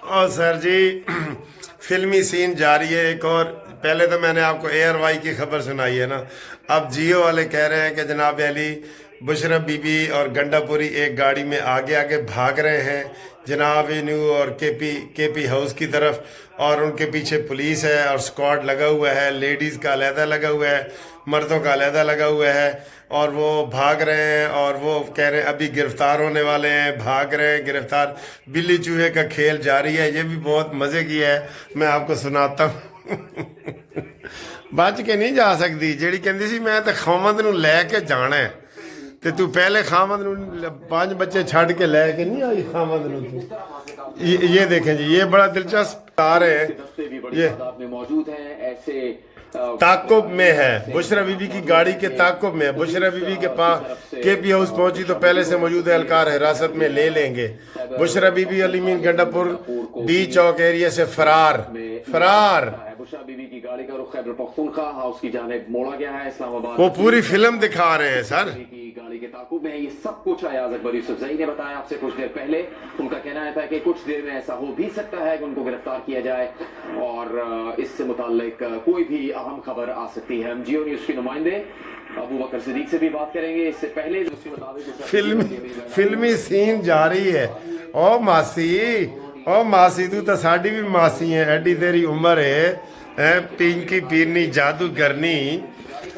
और सर जी फिल्मी सीन जारी है एक और। पहले तो मैंने आपको एयर वाई की खबर सुनाई है ना। अब जियो वाले कह रहे हैं कि जनाब अली बुशरा बीबी और गंडापुरी एक गाड़ी में आगे आगे भाग रहे हैं जनाब न्यू और केपी हाउस की तरफ, और उनके पीछे पुलिस है और स्क्वाड लगा हुआ है, लेडीज़ का अलहदा लगा हुआ है, मर्दों का अलहदा लगा हुआ है, और वो भाग रहे हैं और वो कह रहे हैं अभी गिरफ्तार होने वाले हैं, भाग रहे हैं गिरफ्तार। बिल्ली चूहे का खेल जारी है। ये भी बहुत मज़े की है, मैं आपको सुनाता हूँ। बच के नहीं जा सकती। ਜਿਹੜੀ ਕਹਿੰਦੀ ਸੀ ਮੈਂ ਤਾਂ ਖਾਮਦ ਨੂੰ ਲੈ ਕੇ ਜਾਣਾ ਹੈ, ਤੇ ਤੂੰ ਪਹਿਲੇ ਖਾਮਦ ਨੂੰ 5 ਬੱਚੇ ਛੱਡ के ਲੈ के नहीं आई खामद ਨੂੰ तू। ये देखें जी, ये बड़ा दिलचस्प आ रहे हैं। ये मौजूद हैं ऐसे ताकुब में है, बुशरा बीबी की गाड़ी के ताकुब में है। बुशरा बीबी के पास केपी हाउस पहुंची तो पहले से मौजूद एहलकार हिरासत में ले लेंगे। बुशरा बीबी अलीमीन गंडापुर डी चौक एरिया से फरार। बुशरा बीबी की गाड़ी का रुख खैबर पख्तूनख्वा हाउस की जानिब मोड़ा गया है। इस्लामाबाद वो पूरी फिल्म दिखा रहे हैं सर। की गाड़ी के ताकुब में है। ये सब कुछ अयाज अकबर यूसुफजई ने बताया आपसे कुछ देर पहले। उनका कहना था कि कुछ देर में ऐसा हो भी सकता है कि उनको गिरफ्तार किया जाए और इससे मुताल्लिक कोई भी अहम खबर आ सकती है। हम जियो न्यूज के नुमाइंदे अबू बकर सिद्दीक से भी बात करेंगे। इससे पहले उसके मुताबिक फिल्मी सीन जारी है। ओ मासी तू तो साड़ी भी मासी है, एडी तेरी उम्र है पिंकी पीरनी जादू करनी।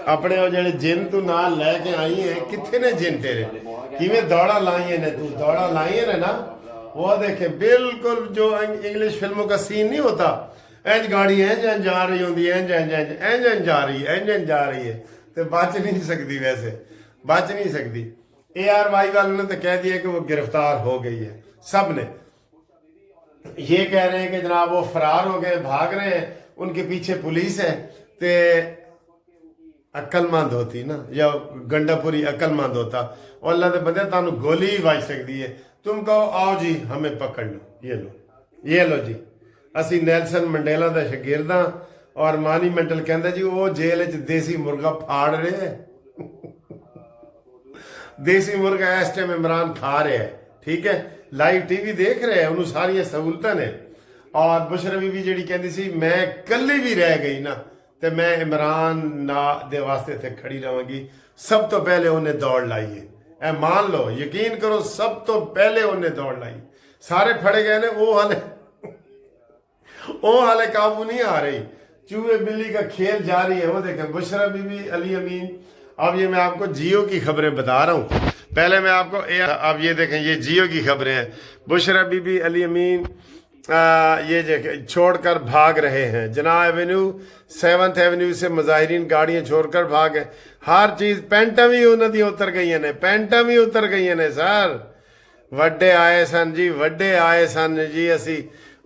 अपने वो जेड़े जिन तू नाल लेके आई है, कितने ने जिन तेरे किवें दौड़ा लाई ने, तू दौड़ा लाई है ना। वो देखे बिल्कुल जो इंग्लिश फिल्मों का सीन नहीं होता, इंज गाड़ी इंज जा रही होती है, इंज जा रही है, तो बच नहीं सकती, वैसे बच नहीं सकती। ARY वालों ने तो कह दिया कि वो गिरफ्तार हो गई है। सब ने ये कह रहे हैं कि जनाब वो फरार हो गए, भाग रहे हैं, उनके पीछे पुलिस है। ते अक्लमंद होती ना, या गंडापुरी अक्लमंद होता, और अल्लाह के बंदे तानू गोली ही बज सकती है। तुम कहो आओ जी हमें पकड़ लो, ये लो जी, असी नेल्सन मंडेला का शागिर्द हाँ। और मानी मेंटल कहता जी वो जेल च देसी मुर्गा फाड़ रहे है। देसी मुर्गा इस टाइम इमरान खा रहे है, ठीक है, लाइव TV देख रहे हैं, उन्होंने सारिया सहूलतां ने। और बुशरा बीबी जी कहती सी मैं कली भी रह गई ना, तो मैं इमरान ना दे वास्ते थे खड़ी रहांगी। सब तो पहले उन्हें दौड़ लाई है, ए मान लो, यकीन करो, सब तो पहले उन्हें दौड़ लाई। सारे फड़े गए ने, वो हाले काबू नहीं आ रही। चूहे बिल्ली का खेल जारी है। वो देखें बुशरा बीबी अली अमीन। अब ये मैं आपको जियो की खबरें बता रहा हूँ। पहले मैं आपको अब ये देखें, ये जियो की खबरें हैं। बुशरा बीबी अली अमीन ये छोड़कर भाग रहे हैं। जना एवेन्यू 7th एवेन्यू से मुजाहिरीन गाड़ियां छोड़कर भाग गए। हर चीज़ पेंटा भी उन्होंने उतर गई ने, पेंटा भी उतर गई ने सर। वड्डे आए सन जी, वड्डे आए सन जी। असी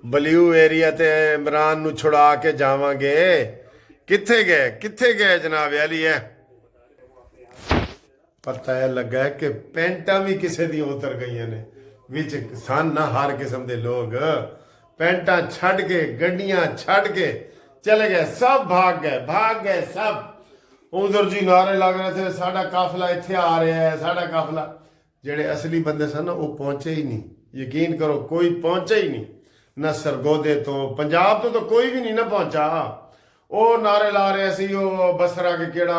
बलियू एरिया ते इमरान नू छुड़ा के जावांगे। कित्थे गए जनाब अली है। पता है लगा है कि पेंटा भी किसी दी उतर गई ने, विच सन ना हर किस्म के लोग। पेंटा छड़ के, गड्डियां छड़ के चले गए, सब भाग गए सब। उधर जी नारे लग रहे थे साडा काफिला इत्थे आ रहा है, साडा काफिला। जेड़े असली बंदे सन वो पहुंचे ही नहीं, यकीन करो कोई पहुंचा ही नहीं। ना सरगोदे तो पंजाब तो कोई भी नहीं ना पहुंचा। वो नारे ला रहे सी वो बसरा के केड़ा,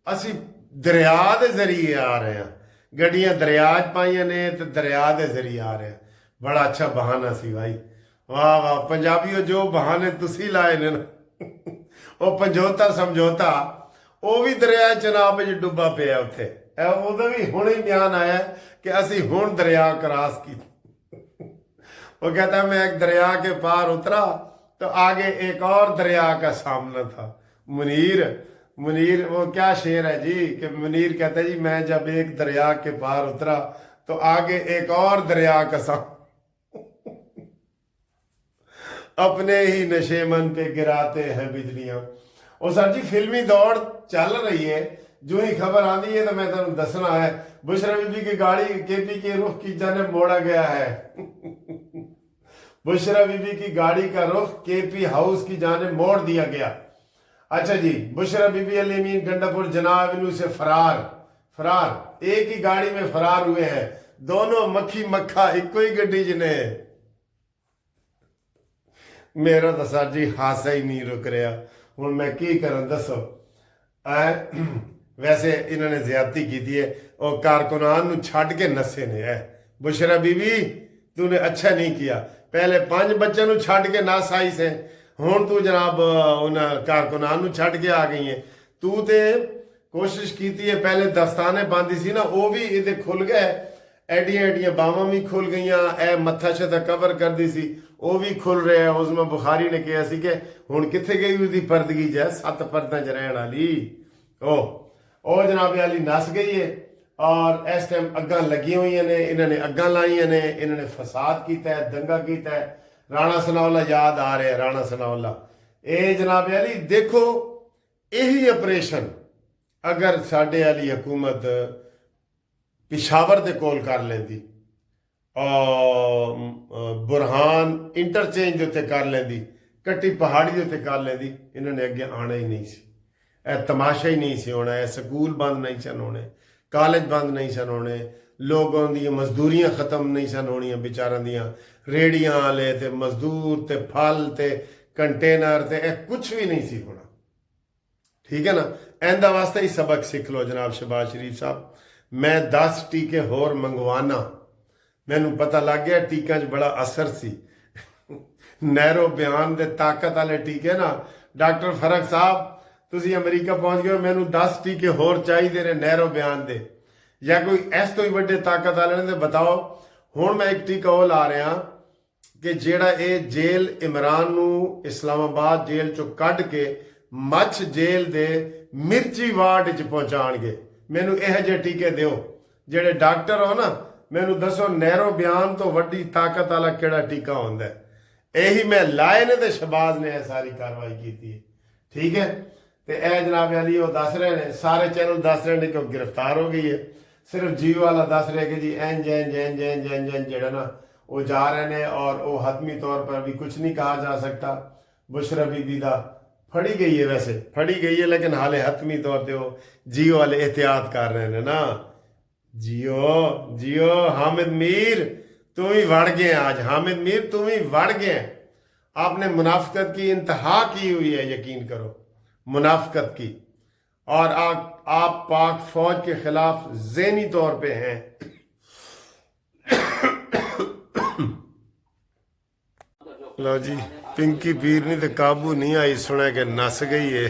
असी दरिया के जरिए आ रहे हैं, गड्डियां दरिया च पाइया ने तो दरिया के जरिए आ रहे हैं। बड़ा अच्छा बहाना सी भाई, वाह वाह पंजाबीओ, जो बहाने तुसी लाए ने ना। वो पंजोता समझौता वो भी दरिया चनाब च डुब्बा पिया उत्थे। उदों भी हुणे ही बयान आया कि असी हुण दरिया क्रॉस की। वो कहता मैं एक दरिया के पार उतरा तो आगे एक और दरिया का सामना था। मुनीर वो क्या शेर है जी, कि मुनीर कहता है जी मैं जब एक दरिया के पार उतरा तो आगे एक और दरिया का सामना। अपने ही नशेमन पे गिराते हैं बिजलियां। और सर जी फिल्मी दौड़ चल रही है, जो ही खबर आती है तो मैं तुम दसना है। बुशरा बीबी की गाड़ी केपी के रुख की जानिब मोड़ा गया है। बुशरा बीबी की गाड़ी का रुख केपी हाउस की जानिब मोड़ दिया गया। अच्छा जी, बुशरा बीबी अली अमीन गंडापुर जनाब एवेन्यू से फरार एक ही गाड़ी में फरार हुए हैं। दोनों मक्खी मक्खा इको ही गड्डी जिन्हें ਮੇਰਾ ਤਾਂ ਸਰ ਜੀ ਹਾਸਾ ਹੀ ਨਹੀਂ ਰੁਕ ਰਿਹਾ। ਹੁਣ ਮੈਂ ਕੀ ਕਰਾਂ ਦੱਸੋ। ਵੈਸੇ ਇਹਨਾਂ ਨੇ ਜ਼ਿਆਦਤੀ ਕੀਤੀ ਹੈ, ਉਹ ਕਾਰਕੁਨਾਨ ਨੂੰ ਛੱਡ ਕੇ ਨਸੇ ਨੇ। ਬੁਸ਼ਰਾ ਬੀਬੀ ਤੂਨੇ ਅੱਛਾ ਨਹੀਂ ਕੀਤਾ, ਪਹਿਲੇ 5 ਬੱਚਿਆਂ ਨੂੰ ਛੱਡ ਕੇ ਨਸ ਆਈ ਸੇ, ਹੁਣ ਤੂੰ ਜਨਾਬ ਉਹਨਾਂ ਕਾਰਕੁਨਾਨ ਨੂੰ ਛੱਡ ਕੇ ਆ ਗਈ ਹੈ। ਤੂੰ ਤੇ ਕੋਸ਼ਿਸ਼ ਕੀਤੀ ਹੈ, ਪਹਿਲੇ ਦਸਤਾਨੇ ਬੰਦੀ ਸੀ ਨਾ ਉਹ ਵੀ ਇਹਦੇ ਖੁੱਲ ਗਏ, ਐਡੀਆਂ ਐਡੀਆਂ ਬਾਹਾਂ ਵੀ ਖੁੱਲ ਗਈਆਂ, ਇਹ ਮੱਥਾ ਸ਼ਤਾ ਕਵਰ ਕਰਦੀ ਸੀ ਉਹ ਵੀ ਖੁੱਲ ਰਿਹਾ। ਉਸਮਾ ਬੁਖਾਰੀ ਨੇ ਕਿਹਾ ਸੀ ਕਿ ਹੁਣ ਕਿੱਥੇ ਗਈ ਉਹਦੀ ਪਰਦਗੀ ਜੈ 7 ਪਰਦਾਂ 'ਚ ਰਹਿਣ ਵਾਲੀ। ਉਹ ਜਨਾਬ ਅਲੀ ਨਸ ਗਈ ਹੈ ਔਰ ਇਸ ਟਾਈਮ ਅੱਗਾਂ ਲੱਗੀਆਂ ਹੋਈਆਂ ਨੇ, ਇਹਨਾਂ ਨੇ ਅੱਗਾਂ ਲਾਈਆਂ ਨੇ, ਇਹਨਾਂ ਨੇ ਫਸਾਦ ਕੀਤਾ ਹੈ, ਦੰਗਾ ਕੀਤਾ ਹੈ। ਰਾਣਾ ਸਨਾਉਲਾ ਯਾਦ ਆ ਰਿਹਾ, ਰਾਣਾ ਸਨਾਉਲਾ। ਇਹ ਜਨਾਬ ਅਲੀ ਦੇਖੋ, ਇਹੀ ਆਪਰੇਸ਼ਨ ਅਗਰ ਸਾਡੇ ਵਾਲੀ ਹਕੂਮਤ ਪਿਸ਼ਾਵਰ ਦੇ ਕੋਲ ਕਰ ਲੈਂਦੀ, ਬੁਰਹਾਨ ਇੰਟਰਚੇਂਜ ਦੇ ਉੱਤੇ ਕਰ ਲੈਂਦੀ, ਕੱਟੀ ਪਹਾੜੀ ਦੇ ਉੱਤੇ ਕਰ ਲੈਂਦੀ, ਇਹਨਾਂ ਨੇ ਅੱਗੇ ਆਉਣਾ ਹੀ ਨਹੀਂ ਸੀ। ਇਹ ਤਮਾਸ਼ਾ ਹੀ ਨਹੀਂ ਸੀ ਹੋਣਾ, ਇਹ ਸਕੂਲ ਬੰਦ ਨਹੀਂ ਸਨ ਹੋਣੇ, ਕਾਲਜ ਬੰਦ ਨਹੀਂ ਸਨ ਹੋਣੇ, ਲੋਕਾਂ ਦੀਆਂ ਮਜ਼ਦੂਰੀਆਂ ਖਤਮ ਨਹੀਂ ਸਨ ਹੋਣੀਆਂ, ਵਿਚਾਰਾਂ ਦੀਆਂ ਰੇੜੀਆਂ ਵਾਲੇ ਤੇ ਮਜ਼ਦੂਰ ਤੇ ਫਲ ਤੇ ਕੰਟੇਨਰ ਤੇ ਇਹ ਕੁਝ ਵੀ ਨਹੀਂ ਸੀ ਹੋਣਾ। ਠੀਕ ਹੈ ਨਾ। ਇਹਦਾ ਵਾਸਤੇ ਹੀ ਸਬਕ ਸਿੱਖ ਲਓ ਜਨਾਬ ਸ਼ਹਬਾਜ਼ ਸ਼ਰੀਫ ਸਾਹਿਬ। ਮੈਂ 10 ਟੀਕੇ ਹੋਰ ਮੰਗਵਾਨਾ, ਮੈਨੂੰ ਪਤਾ ਲੱਗ ਗਿਆ ਟੀਕਿਆਂ 'ਚ ਬੜਾ ਅਸਰ ਸੀ। ਨਹਿਰੋ ਬਿਆਨ ਦੇ ਤਾਕਤ ਵਾਲੇ ਟੀਕੇ ਨਾ, ਡਾਕਟਰ ਫਰਕ ਸਾਹਿਬ ਤੁਸੀਂ ਅਮਰੀਕਾ ਪਹੁੰਚ ਗਏ ਹੋ, ਮੈਨੂੰ 10 ਟੀਕੇ ਹੋਰ ਚਾਹੀਦੇ ਨੇ ਨਹਿਰੋ ਬਿਆਨ ਦੇ, ਜਾਂ ਕੋਈ ਇਸ ਤੋਂ ਹੀ ਵੱਡੇ ਤਾਕਤ ਵਾਲੇ ਨੇ ਤੇ ਬਤਾਓ। ਹੁਣ ਮੈਂ ਇੱਕ ਟੀਕਾ ਉਹ ਲਾ ਰਿਹਾ ਕਿ ਜਿਹੜਾ ਇਹ ਜੇਲ੍ਹ ਇਮਰਾਨ ਨੂੰ ਇਸਲਾਮਾਬਾਦ ਜੇਲ੍ਹ 'ਚੋਂ ਕੱਢ ਕੇ ਮੱਛ ਜੇਲ੍ਹ ਦੇ ਮਿਰਚੀ ਵਾਰਡ 'ਚ ਪਹੁੰਚਾਣਗੇ। ਮੈਨੂੰ ਇਹੋ ਜਿਹੇ ਟੀਕੇ ਦਿਓ। ਜਿਹੜੇ ਡਾਕਟਰ ਹੋ ਨਾ, ਮੈਨੂੰ ਦੱਸੋ ਨਹਿਰੋ ਬਿਆਨ ਤੋਂ ਵੱਡੀ ਤਾਕਤ ਵਾਲਾ ਕਿਹੜਾ ਟੀਕਾ ਹੁੰਦਾ ਹੈ। ਇਹੀ ਮੈਂ ਲਾਏ ਨੇ ਤੇ ਸ਼ਹਬਾਜ਼ ਨੇ ਇਹ ਸਾਰੀ ਕਾਰਵਾਈ ਕੀਤੀ ਹੈ। ਠੀਕ ਹੈ। ਤੇ ਇਹ ਜਨਾਬ ਅਲੀ ਉਹ ਦੱਸ ਰਹੇ ਨੇ, ਸਾਰੇ ਚੈਨਲ ਦੱਸ ਰਹੇ ਨੇ ਕਿ ਉਹ ਗ੍ਰਿਫਤਾਰ ਹੋ ਗਈ ਹੈ। ਸਿਰਫ ਜੀਓ ਵਾਲਾ ਦੱਸ ਰਿਹਾ ਕਿ ਜੀ ਇੰਜ ਇੰਜ ਇੰਜ ਇੰਜ ਇੰਜ ਇੰਜ ਜਿਹੜਾ ਨਾ ਉਹ ਜਾ ਰਹੇ ਨੇ और वो हतमी तौर पर भी कुछ नहीं कहा जा सकता। बुशरा बीबी दा फड़ी गई है, वैसे फड़ी गई है, लेकिन हाले हतमी तौर पर वो जियो वाले एहतियात कर रहे हैं ना। जियो जियो हामिद मीर तुम ही वड़ गए, आज हामिद मीर तुम ही वड़ गए। आपने मुनाफिकत की इंतहा की हुई है, यकीन करो मुनाफिकत की। और आप पाक फौज के खिलाफ ज़हनी तौर पे हैं। लो जी, पिंकी पीरनी तो काबू नहीं आई, सुना के नस गई है।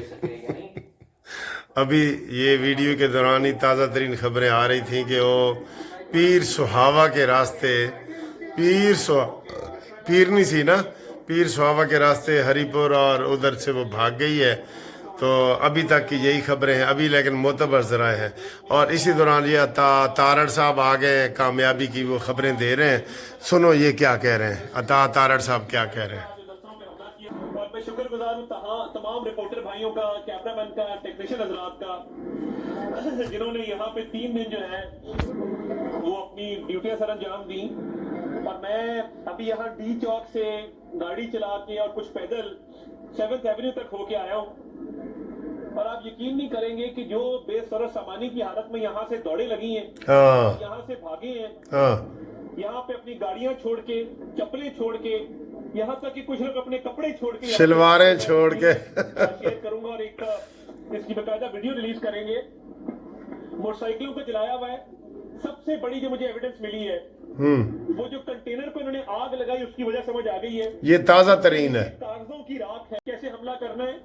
अभी ये वीडियो के दौरान ही ताज़ा तरीन खबरें आ रही थी कि वो पीर सुहावा के रास्ते, पीरनी सी ना, पीर सुहावा के रास्ते हरीपुर और उधर से वो भाग गई है। तो अभी तक की यही खबरें हैं अभी, लेकिन मोतबर ज़राए हैं। और इसी दौरान ये तारड़ साहब आ गए, कामयाबी की वो खबरें दे रहे हैं। सुनो ये क्या कह रहे हैं, तारड़ साहब क्या कह रहे हैं। और मैं शुक्रगुजार हूँ तमाम रिपोर्टर भाइयों का, कैमरामैन का, टेक्नीशियन हजरात का, जिन्होंने यहाँ पे 3 दिन जो है वो अपनी ड्यूटियां सर अंजाम दी। और मैं अभी यहाँ डी चौक से गाड़ी चला के और कुछ पैदल 7th एवेन्यू तक होके आया हूँ। और आप यकीन नहीं करेंगे कि जो बेसर सामानी की हालत में यहाँ से दौड़े लगी हैं, यहाँ से भागे हैं, यहाँ पे अपनी गाड़ियां छोड़ के, चप्पलें छोड़ के, यहाँ तक कि कुछ लोग अपने कपड़े छोड़ के, शलवारें छोड़ के शेयर करूंगा और एक इसकी बकायदा वीडियो रिलीज करेंगे। मोटरसाइकिलों को जलाया हुआ है। सबसे बड़ी जो मुझे एविडेंस मिली है, वो जो कंटेनर को इन्होंने आग लगाई उसकी वजह समझ आ गई है। ये ताज़ा तरीन है, कागजों की राख है। कैसे हमला करना है,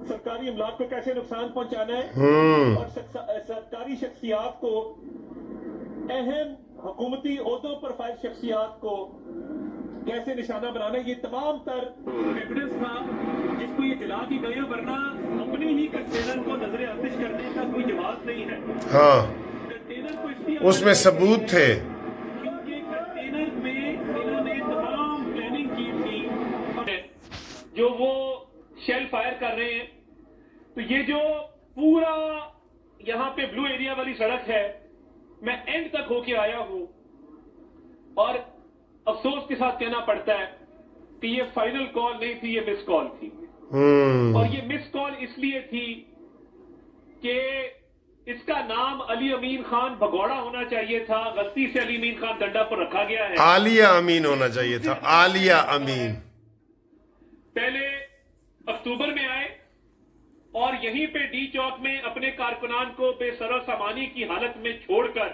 सरकारी अमलाक को कैसे नुकसान पहुंचाना है, और सरकारी शख्सियात को, अहम हुकूमती ओहदों पर फाइज शख्सियात को कैसे निशाना बनाना है, ये तमाम तर एविडेंस था जिसको ये जला के गए, वरना अपने ही कंटेनर को नजर आतिश करने का कोई जवाब नहीं है। हाँ, कंटेनर को इसलिए उसमें सबूत थे क्योंकि कंटेनर में इन्होंने तमाम प्लानिंग की थी जो वो शेल फायर कर रहे हैं। तो ये जो पूरा यहाँ पे ब्लू एरिया वाली सड़क है, मैं एंड तक होके आया हूं और अफसोस के साथ कहना पड़ता है कि ये फाइनल कॉल नहीं थी, ये मिस कॉल थी। और ये मिस कॉल इसलिए थी कि इसका नाम अली अमीन खान भगौड़ा होना चाहिए था, गलती से अली अमीन खान डंडा पर रखा गया है। आलिया अमीन होना चाहिए था, आलिया अमीन। अक्टूबर में आए और यहीं पे डी चौक में अपने कारकुनान को बेसरो सामानी की हालत में छोड़कर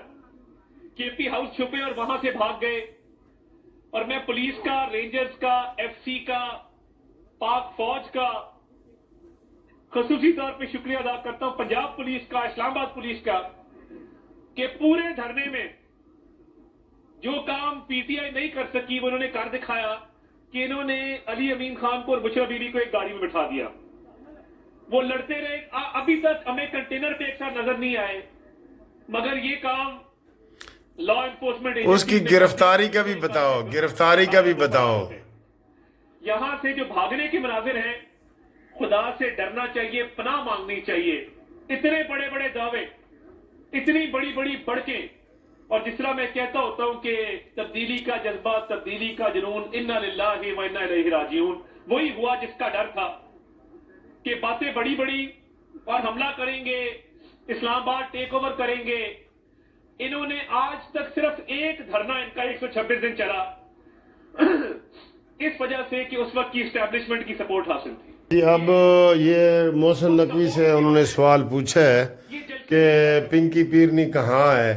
केपी हाउस छुपे और वहां से भाग गए। और मैं पुलिस का, रेंजर्स का, एफसी का, पाक फौज का खसूसी तौर पे शुक्रिया अदा करता हूं, पंजाब पुलिस का, इस्लामाबाद पुलिस का, कि पूरे धरने में जो काम पीटीआई नहीं कर सकी वो उन्होंने कर दिखाया कि इन्होंने अली अमीन खान को और बुशरा बीबी को एक गाड़ी में बिठा दिया। वो लड़ते रहे। अभी तक हमें कंटेनर पे एक साथ नजर नहीं आए, मगर ये काम लॉ एनफोर्समेंट उसकी गिरफ्तारी का भी बताओ, गिरफ्तारी का भी बताओ। यहां से जो भागने के मनाजिर हैं, खुदा से डरना चाहिए, पनाह मांगनी चाहिए। इतने बड़े बड़े दावे, इतनी बड़ी बड़ी बढ़के, और जिस तरह मैं कहता होता हूं कि तब्दीली का जज्बा, तब्दीली का जुनून, इन्ना लिल्लाहि व इन्ना इलैहि राजिऊन, वही हुआ जिसका डर था कि बातें बड़ी बड़ी और हमला करेंगे, इस्लामाबाद टेक ओवर करेंगे। इन्होंने आज तक सिर्फ एक धरना इनका 126 दिन चला, इस वजह से कि उस वक्त की एस्टैब्लिशमेंट की सपोर्ट हासिल थी। अब ये मोहसिन नकवी से उन्होंने सवाल पूछा है कि पिंकी पीरनी कहाँ है,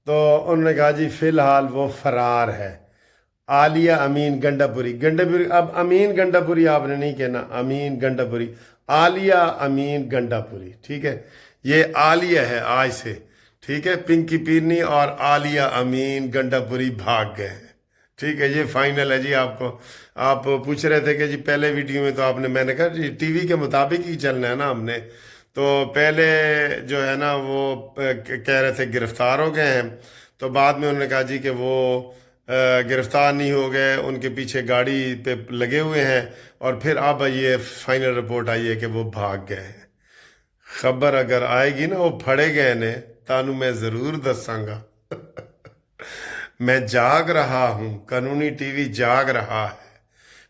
तो उन्होंने कहा जी फिलहाल वो फरार है। आलिया अमीन गंडापुरी, गंडापुरी, अब अमीन गंडापुरी आपने नहीं कहना, अमीन गंडापुरी, आलिया अमीन गंडापुरी, ठीक है। ये आलिया है आज से, ठीक है। पिंकी पीरनी और आलिया अमीन गंडापुरी भाग गए हैं, ठीक है। ये फाइनल है जी। आपको आप पूछ रहे थे कि जी पहले वीडियो में तो आपने, मैंने कहा जी टीवी के मुताबिक ही चलना है ना हमने, तो पहले जो है ना वो कह रहे थे गिरफ्तार हो गए हैं, तो बाद में उन्होंने कहा जी कि वो गिरफ्तार नहीं हो गए, उनके पीछे गाड़ी पे लगे हुए हैं, और फिर अब ये फाइनल रिपोर्ट आई है कि वो भाग गए हैं। खबर अगर आएगी ना वो फड़े गए ने, तानू मैं ज़रूर दसांगा। मैं जाग रहा हूँ, कानूनी टीवी जाग रहा है,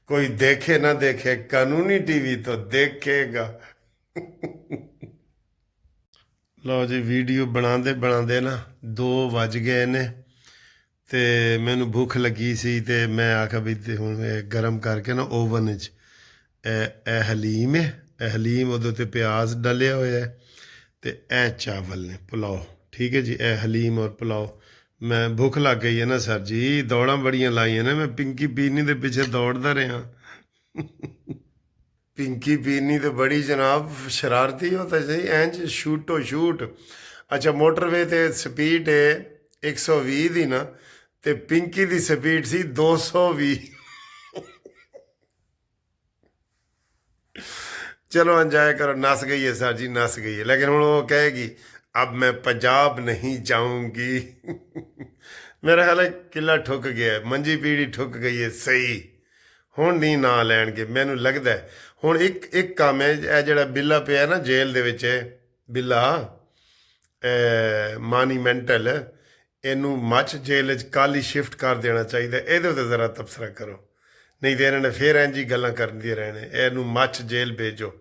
कोई देखे ना देखे, कानूनी टीवी तो देखेगा। ਲਓ ਜੀ ਵੀਡੀਓ ਬਣਾਉਂਦੇ ਨਾ 2 ਵੱਜ ਗਏ ਨੇ ਤੇ ਮੈਨੂੰ ਭੁੱਖ ਲੱਗੀ ਸੀ ਤੇ ਮੈਂ ਆਖਿਆ ਵੀ ਤੇ ਹੁਣ ਇਹ ਗਰਮ ਕਰਕੇ ਨਾ ਓਵਨ 'ਚ ਇਹ ਹਲੀਮ ਹੈ, ਇਹ ਹਲੀਮ ਉਹਦੇ ਉੱਤੇ ਪਿਆਜ਼ ਡਲਿਆ ਹੋਇਆ ਹੈ ਤੇ ਇਹ ਚਾਵਲ ਨੇ ਪੁਲਾਓ, ਠੀਕ ਹੈ ਜੀ। ਇਹ ਹਲੀਮ ਔਰ ਪੁਲਾਓ। ਮੈਂ ਭੁੱਖ ਲੱਗ ਗਈ ਹੈ ਨਾ ਸਰ ਜੀ, ਦੌੜਾਂ ਬੜੀਆਂ ਲਾਈਆਂ ਨੇ, ਮੈਂ ਪਿੰਕੀ ਪੀਰਨੀ ਦੇ ਪਿੱਛੇ ਦੌੜਦਾ ਰਿਹਾ। पिंकी पीरनी तो बड़ी जनाब शरारती होता है, इंज शूटो शूट। अच्छा मोटरवे ते स्पीड है 120 दी ना, ते पिंकी दी स्पीड सी 220। चलो एंजॉय करो, नस गई है सर जी, नस गई है। लेकिन हुण वो कहेगी अब मैं पंजाब नहीं जाऊंगी। मेरा ख्याल है किला ठुक गया, मंजी पीढ़ी ठुक गई है, सही। ਹੁਣ ਨਹੀਂ ਨਾ ਲੈਣਗੇ ਮੈਨੂੰ ਲੱਗਦਾ। ਹੁਣ ਇੱਕ ਕੰਮ ਹੈ, ਇਹ ਜਿਹੜਾ ਬਿੱਲਾ ਪਿਆ ਨਾ ਜੇਲ੍ਹ ਦੇ ਵਿੱਚ, ਬਿੱਲਾ ਮਾਨੀਮੈਂਟਲ, ਇਹਨੂੰ ਮੱਚ ਜੇਲ੍ਹ 'ਚ ਕੱਲ੍ਹ ਹੀ ਸ਼ਿਫਟ ਕਰ ਦੇਣਾ ਚਾਹੀਦਾ। ਇਹਦੇ ਉੱਤੇ ਜ਼ਰਾ ਤਬਸਰਾ ਕਰੋ, ਨਹੀਂ ਤਾਂ ਇਹਨਾਂ ਨੇ ਫਿਰ ਇੰਝ ਹੀ ਗੱਲਾਂ ਕਰਦੀਆਂ ਰਹਿਣੇ। ਇਹਨੂੰ ਮੱਚ ਜੇਲ੍ਹ ਭੇਜੋ।